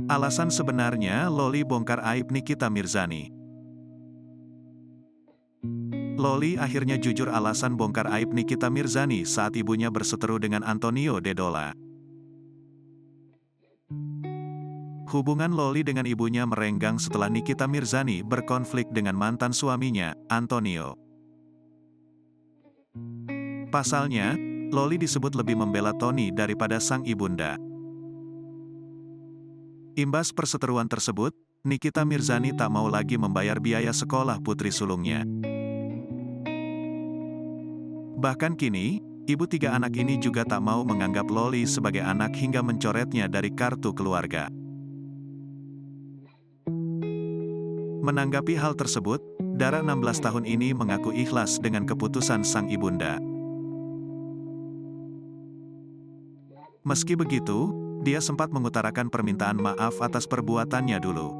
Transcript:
Alasan sebenarnya Loli bongkar aib Nikita Mirzani. Loli akhirnya jujur alasan bongkar aib Nikita Mirzani saat ibunya berseteru dengan Antonio Dedola. Hubungan Loli dengan ibunya merenggang setelah Nikita Mirzani berkonflik dengan mantan suaminya, Antonio. Pasalnya, Loli disebut lebih membela Tony daripada sang ibunda. Imbas perseteruan tersebut, Nikita Mirzani tak mau lagi membayar biaya sekolah putri sulungnya. Bahkan kini, ibu tiga anak ini juga tak mau menganggap Loli sebagai anak hingga mencoretnya dari kartu keluarga. Menanggapi hal tersebut, Dara 16 tahun ini mengaku ikhlas dengan keputusan sang ibunda. Meski begitu, dia sempat mengutarakan permintaan maaf atas perbuatannya dulu.